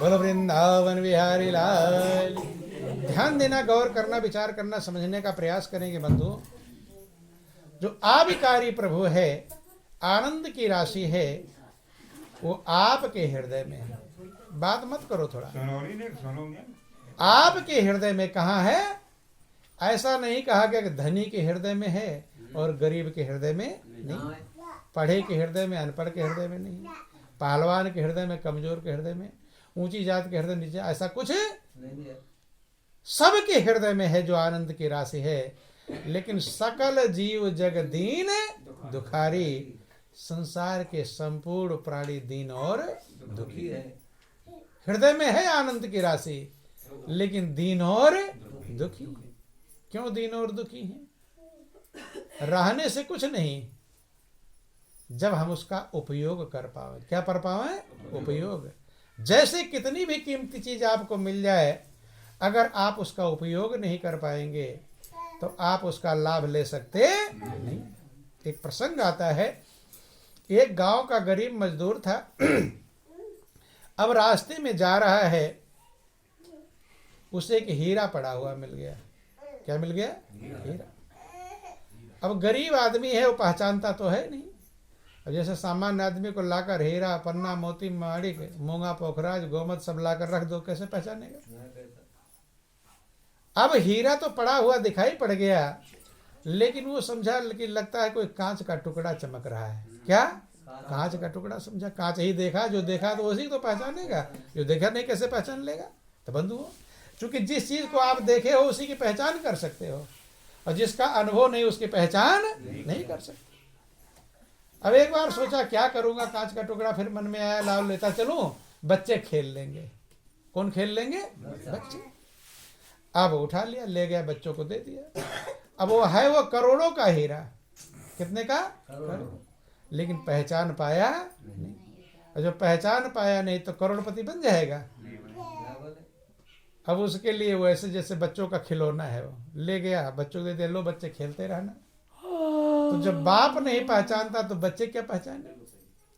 बोलो वृंदावन बिहारी लाल। ध्यान देना, गौर करना, विचार करना, समझने का प्रयास करेंगे बंधु। जो आविकारी प्रभु है, आनंद की राशि है, वो आपके हृदय में है। बात मत करो थोड़ा, आपके हृदय में कहाँ है? ऐसा नहीं कहा कि धनी के हृदय में है और गरीब के हृदय में नहीं, पढ़े के हृदय में, अनपढ़ के हृदय में नहीं, पहलवान के हृदय में, कमजोर के हृदय में, ऊंची जात के हृदय नीचे, ऐसा कुछ नहीं है। सबके हृदय में है जो आनंद की राशि है। लेकिन सकल जीव जग दीन दुखारी, संसार के संपूर्ण प्राणी दीन और दुखी है। हृदय में है आनंद की राशि, लेकिन दीन और दुखी। क्यों दीन और दुखी हैं? रहने से कुछ नहीं, जब हम उसका उपयोग कर पाए। क्या कर पाए? उपयोग। जैसे कितनी भी कीमती चीज आपको मिल जाए, अगर आप उसका उपयोग नहीं कर पाएंगे तो आप उसका लाभ ले सकते नहीं। एक प्रसंग आता है, एक गांव का गरीब मजदूर था। अब रास्ते में जा रहा है, उसे एक हीरा पड़ा हुआ मिल गया। क्या मिल गया? हीरा। अब गरीब आदमी है, वो पहचानता तो है नहीं। अब जैसे सामान्य आदमी को लाकर हीरा, पन्ना, मोती, माणिक, मूंगा, पोखराज, गोमत सब लाकर रख दो, कैसे पहचानेगा? अब हीरा तो पड़ा हुआ दिखाई पड़ गया, लेकिन वो समझा कि लगता है कोई कांच का टुकड़ा चमक रहा है। क्या? कांच का टुकड़ा समझा, कांच ही देखा, जो देखा तो उसी तो पहचानेगा, जो देखा नहीं कैसे पहचान लेगा? तो बंधुओं, चूंकि जिस चीज को आप देखे हो उसी की पहचान कर सकते हो, और जिसका अनुभव नहीं उसकी पहचान नहीं कर सकते। अब एक बार सोचा क्या करूंगा, कांच का टुकड़ा, फिर मन में आया लाओ लेता चलूं, बच्चे खेल लेंगे। कौन खेल लेंगे? बच्चे। अब उठा लिया, ले गया, बच्चों को दे दिया। अब वो है वो करोड़ों का हीरा। कितने का? करोड़ों। लेकिन पहचान पाया नहीं। और जो पहचान पाया नहीं तो करोड़पति बन जाएगा। अब उसके लिए वो ऐसे जैसे बच्चों का खिलौना है, वो ले गया, बच्चों को दे दिया, लो बच्चे खेलते रहना। तो जब बाप नहीं पहचानता तो बच्चे क्या पहचाने?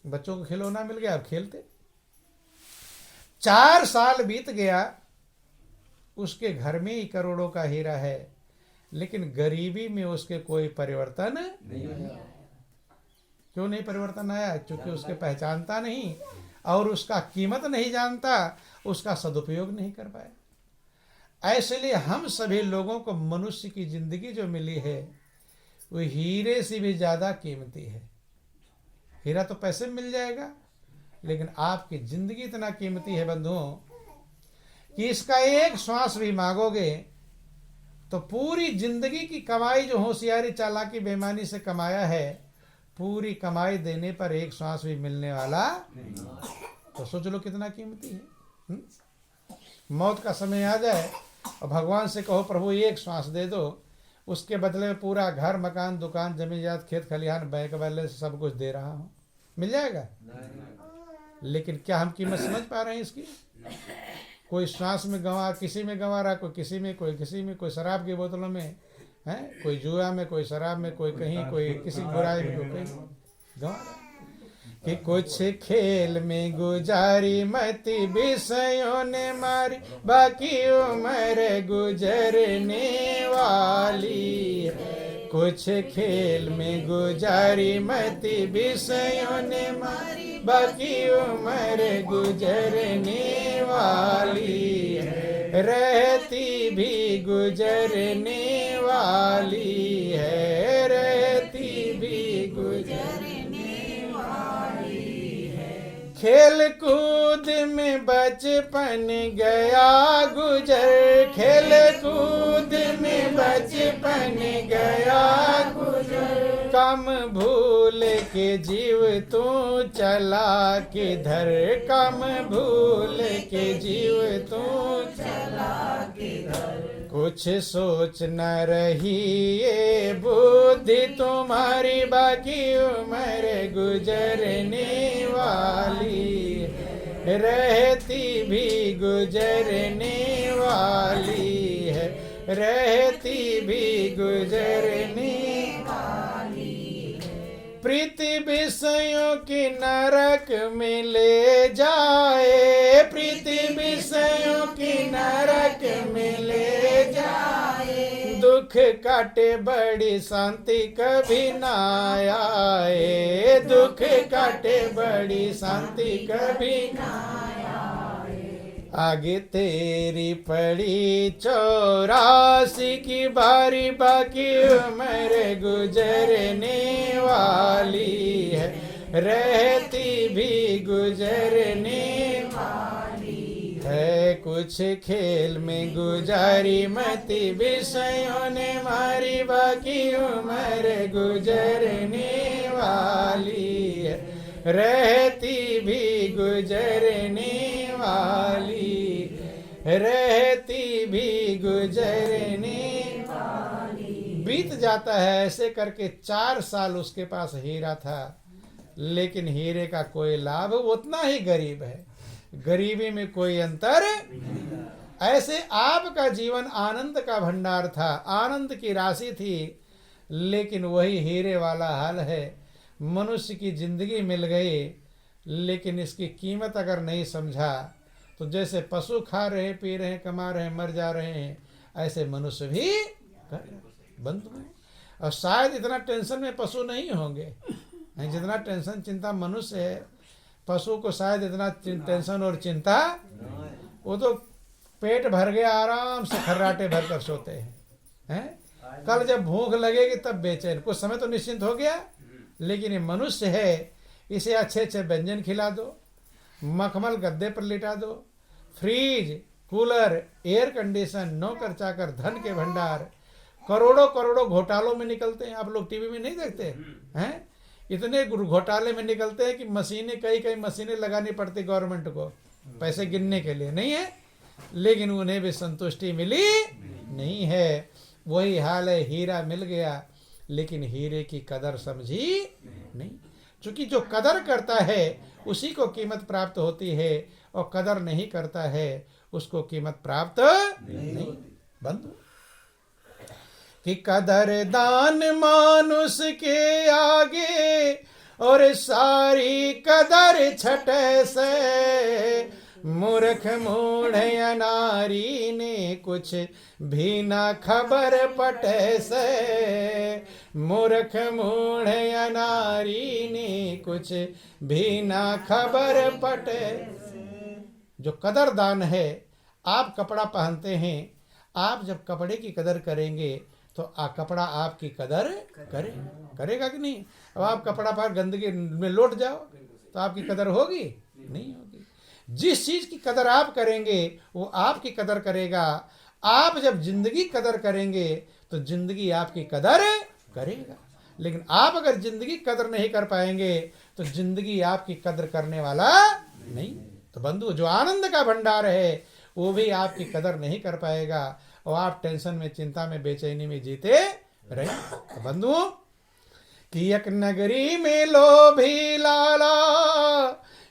बच्चों को खिलौना मिल गया, अब खेलते। 4 साल बीत गया, उसके घर में ही करोड़ों का हीरा है, लेकिन गरीबी में उसके कोई परिवर्तन नहीं आया। क्यों नहीं परिवर्तन आया? क्योंकि उसके पहचानता नहीं और उसका कीमत नहीं जानता, उसका सदुपयोग नहीं कर पाया। ऐसे हम सभी लोगों को मनुष्य की जिंदगी जो मिली है वो हीरे से भी ज्यादा कीमती है। हीरा तो पैसे में मिल जाएगा, लेकिन आपकी जिंदगी इतना कीमती है बंधुओं कि इसका एक श्वास भी मांगोगे तो पूरी जिंदगी की कमाई जो होशियारी, चालाकी, बेईमानी से कमाया है, पूरी कमाई देने पर एक श्वास भी मिलने वाला नहीं। तो सोच लो कितना कीमती है। मौत का समय आ जाए और भगवान से कहो प्रभु एक श्वास दे दो, उसके बदले में पूरा घर, मकान, दुकान, जमीन जात, खेत खलिहान, बैंक बैलेंस सब कुछ दे रहा हूँ, मिल जाएगा? लेकिन क्या हम कीमत समझ पा रहे हैं इसकी? कोई श्वास में गंवा, किसी में गंवा रहा, कोई किसी में, कोई किसी में, कोई शराब की बोतलों में है, कोई जुआ में, कोई शराब में, कोई कहीं, कोई किसी बुराई में, कोई कहीं गंवा रहा। कि कुछ खेल में गुजारी मति विषयों ने मारी, बाकी उम्र गुजरने वाली है। कुछ खेल में गुजारी मति विषयों ने मारी, बाकी उम्र गुजरने वाली है। रहती भी गुजरने वाली है, रहती भी गुजरने। खेल कूद में बचपन गया गुजर, खेल कूद में बचपन गया गुजर। कम भूल के जीव तू चला किधर, कम भूल के जीव तू चला किधर। कुछ सोच न रही ये बुद्धि तुम्हारी, बाकी उम्र गुजरने वाली है। रहती भी गुजरने वाली है, रहती भी गुजरने वाली है। प्रीति विषयों की नरक में ले जाए, प्रीति नरक में ले जाए, दुख काटे बड़ी शांति कभी ना आए, दुख काटे बड़ी शांति कभी ना आए। आगे तेरी पड़ी 84 की बारी, बाकी उम्र गुजरने वाली है, रहती भी गुजरने वाली है। कुछ खेल में गुजारी मति विषयों ने मारी, बाकी उम्र गुजरने वाली है, रहती भी गुजरने वाली, रहती भी गुजरने वाली। बीत जाता है ऐसे करके 4 साल उसके पास हीरा था, लेकिन हीरे का कोई लाभ, उतना ही गरीब है, गरीबी में कोई अंतर। ऐसे आपका जीवन आनंद का भंडार था, आनंद की राशि थी, लेकिन वही हीरे वाला हाल है। मनुष्य की जिंदगी मिल गई, लेकिन इसकी कीमत अगर नहीं समझा तो जैसे पशु खा रहे, पी रहे, कमा रहे, मर जा रहे हैं, ऐसे मनुष्य भी बंधु हैं। और शायद इतना टेंशन में पशु नहीं होंगे, जितना टेंशन चिंता मनुष्य है। पशु को शायद इतना टेंशन और चिंता, वो तो पेट भर गया आराम से खर्राटे भर कर सोते हैं। कल जब भूख लगेगी तब बेचैन, कुछ समय तो निश्चिंत हो गया। लेकिन ये मनुष्य है, इसे अच्छे अच्छे व्यंजन खिला दो, मखमल गद्दे पर लिटा दो, फ्रिज, कूलर, एयर कंडीशन, नौकर चाकर, धन के भंडार, करोड़ों करोड़ों घोटालों में निकलते हैं। आप लोग टीवी में नहीं देखते हैं, इतने घोटाले में निकलते हैं कि मशीनें, कई मशीनें लगानी पड़ती गवर्नमेंट को पैसे गिनने के लिए, नहीं है, लेकिन उन्हें भी संतुष्टि मिली नहीं है। वही हाल है, हीरा मिल गया लेकिन हीरे की कदर समझी नहीं। क्योंकि जो कदर करता है उसी को कीमत प्राप्त होती है, और कदर नहीं करता है उसको कीमत प्राप्त नहीं। बंधु कि कदर दान मानुष के आगे, और सारी कदर छठे से, मूर्ख मूढ़ अनारी ने कुछ भी ना खबर पटे से, मूर्ख मूढ़ अनारी ने कुछ भी ना खबर पटे। जो कदर दान है, आप कपड़ा पहनते हैं, आप जब कपड़े की कदर करेंगे तो कपड़ा आपकी कदर करेगा कि नहीं। अब आप कपड़ा पर गंदगी में लौट जाओ तो आपकी कदर होगी नहीं होगी। जिस चीज की कदर आप करेंगे वो आपकी कदर करेगा। आप जब जिंदगी कदर करेंगे तो जिंदगी आपकी कदर करेगा। लेकिन आप अगर जिंदगी कदर नहीं कर पाएंगे तो जिंदगी आपकी कदर करने वाला नहीं। तो बंधु, जो आनंद का भंडार है वो भी आपकी कदर नहीं कर पाएगा, और आप टेंशन में, चिंता में, बेचैनी में जीते रहे। तो बंधु, कि एक नगरी में लोभी लाला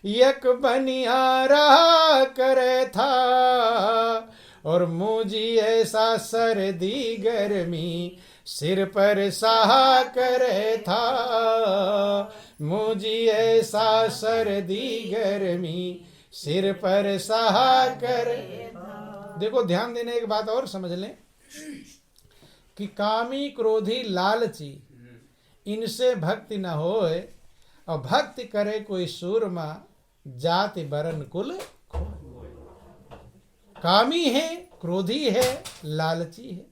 एक बनिया रहा करे था, और मुझी ऐसा सर्दी गर्मी सिर पर सहा करे था, मुझी ऐसा सर्दी गर्मी सिर पर सहा करे। देखो, ध्यान देने एक बात और समझ लें कि कामी, क्रोधी, लालची, इनसे भक्ति न होए, और भक्ति करे कोई सूरमा, जाति बरन कुल खोए। कामी है, क्रोधी है, लालची है,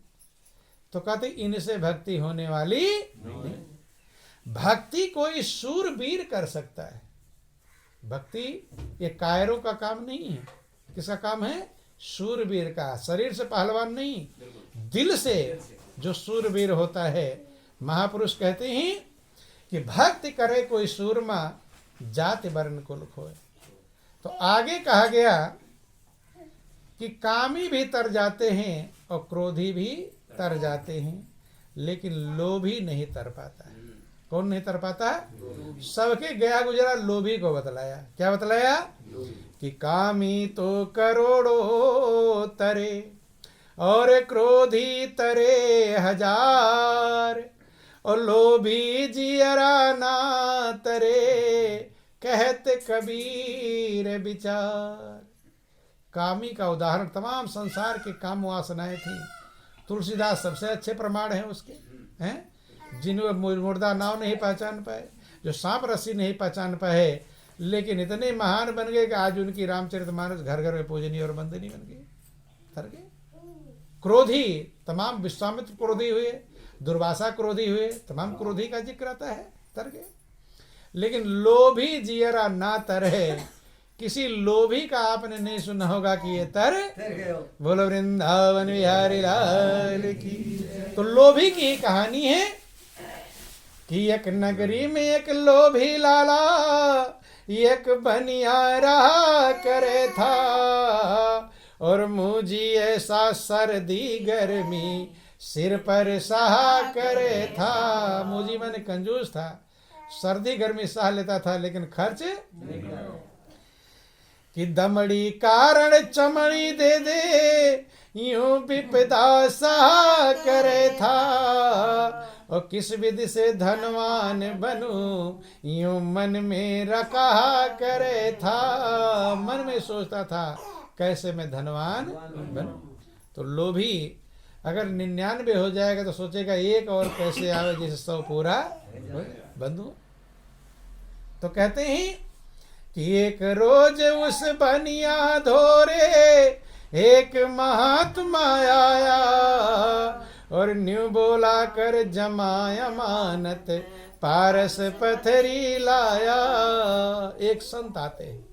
तो कहते इनसे भक्ति होने वाली नहीं। भक्ति कोई सूरवीर कर सकता है। भक्ति ये कायरों का काम नहीं है। किसका काम है? सूरवीर का। शरीर से पहलवान नहीं, दिल से जो सूरवीर होता है। महापुरुष कहते हैं कि भक्ति करे कोई सूरमा, जाति वर्ण कुल खोए। तो आगे कहा गया कि कामी भी तर जाते हैं और क्रोधी भी तर जाते हैं, लेकिन लोभी नहीं तर पाता है। कौन नहीं तर पाता? सबके गया गुजरा लोभी को बतलाया। क्या बतलाया? कि कामी तो करोड़ों तरे और क्रोधी तरे हजार, और लोभी जियरा ना तरे, कहते कबीर विचार। कामी का उदाहरण तमाम संसार के काम वासनाएं थी। तुलसीदास सबसे अच्छे प्रमाण हैं उसके, हैं जिन्हें मुर्दा नाव नहीं पहचान पाए, जो सांप रस्सी नहीं पहचान पाए, लेकिन इतने महान बन गए कि आज उनकी रामचरितमानस घर घर में पूजनीय और वंदनीय बन गई। तर गए क्रोधी, तमाम विश्वामित्र क्रोधी हुए, दुर्वासा क्रोधी हुए, तमाम क्रोधी का जिक्र आता है, तर गए। लेकिन लोभी जियरा ना तरहे, किसी लोभी का आपने नहीं सुना होगा कि ये तर बोलो वृंदावन बिहारी लाल की। तो लोभी की कहानी है कि एक नगरी में एक लोभी लाला एक बनिया रहा करे था, और मुझी ऐसा सर्दी गर्मी सिर पर सहा करे था। मुझी मैंने कंजूस था, सर्दी गर्मी सह लेता था लेकिन खर्च कि दमड़ी कारण चमड़ी दे दे यूं विपदा सहा करे था, और किस विधि से धनवान बनूं यूं मन में रखा करे था। मन में सोचता था कैसे मैं धनवान बनूं। तो लोभी अगर 99 हो जाएगा तो सोचेगा एक और कैसे आवे जिसे 100 पूरा बंधु। तो कहते हैं कि एक रोज उस बनिया धोरे एक महात्मा आया, और न्यू बोला कर जमाय अमानत पारस पथरी लाया। एक संत आते हैं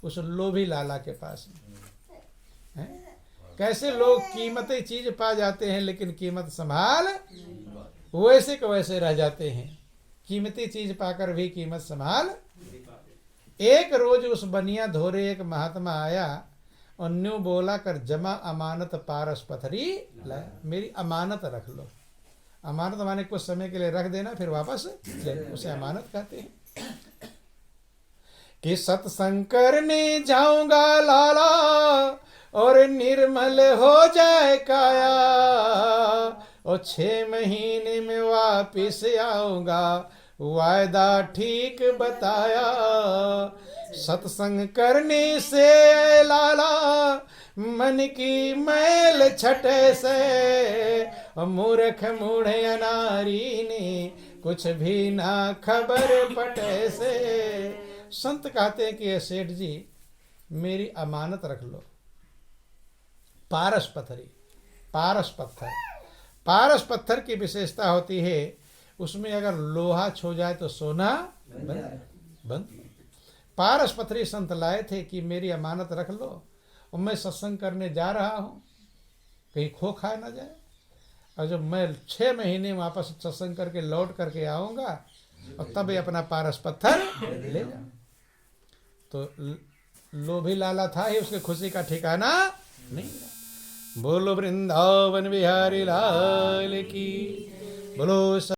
उस लोभी लाला के पास है? कैसे लोग कीमती चीज पा जाते हैं लेकिन कीमत संभाल वैसे के वैसे रह जाते हैं। कीमती चीज पाकर भी कीमत संभाल। एक रोज उस बनिया धोरे एक महात्मा आया और न्यू बोला कर जमा अमानत पारस पथरी लाया। मेरी अमानत रख लो। अमानत माने कुछ समय के लिए रख देना फिर वापस ले, उसे अमानत कहते हैं। कि सत्संग करने जाऊंगा लाला और निर्मल हो जाए काया, और 6 महीने में वापिस आऊंगा वायदा ठीक बताया। सत्संग करने से लाला मन की मैल छटे से, और मूर्ख मूढ़े अनारी ने कुछ भी ना खबर पटे से। संत कहते हैं कि ये सेठ जी मेरी अमानत रख लो। पारस पथरी, पारस पत्थर, पारस पत्थर की विशेषता होती है उसमें अगर लोहा छो जाए तो सोना बंद। पारस पथरी संत लाए थे कि मेरी अमानत रख लो और मैं सत्संग करने जा रहा हूँ, कहीं खो खा ना जाए। और जब मैं 6 महीने वापस सत्संग करके लौट करके आऊँगा और तब ये अपना पारस पत्थर ले जाऊँ। तो लोभी लाला था ही, उसके खुशी का ठिकाना नहीं। बोलो वृंदावन बिहारी लाल की, बोलो।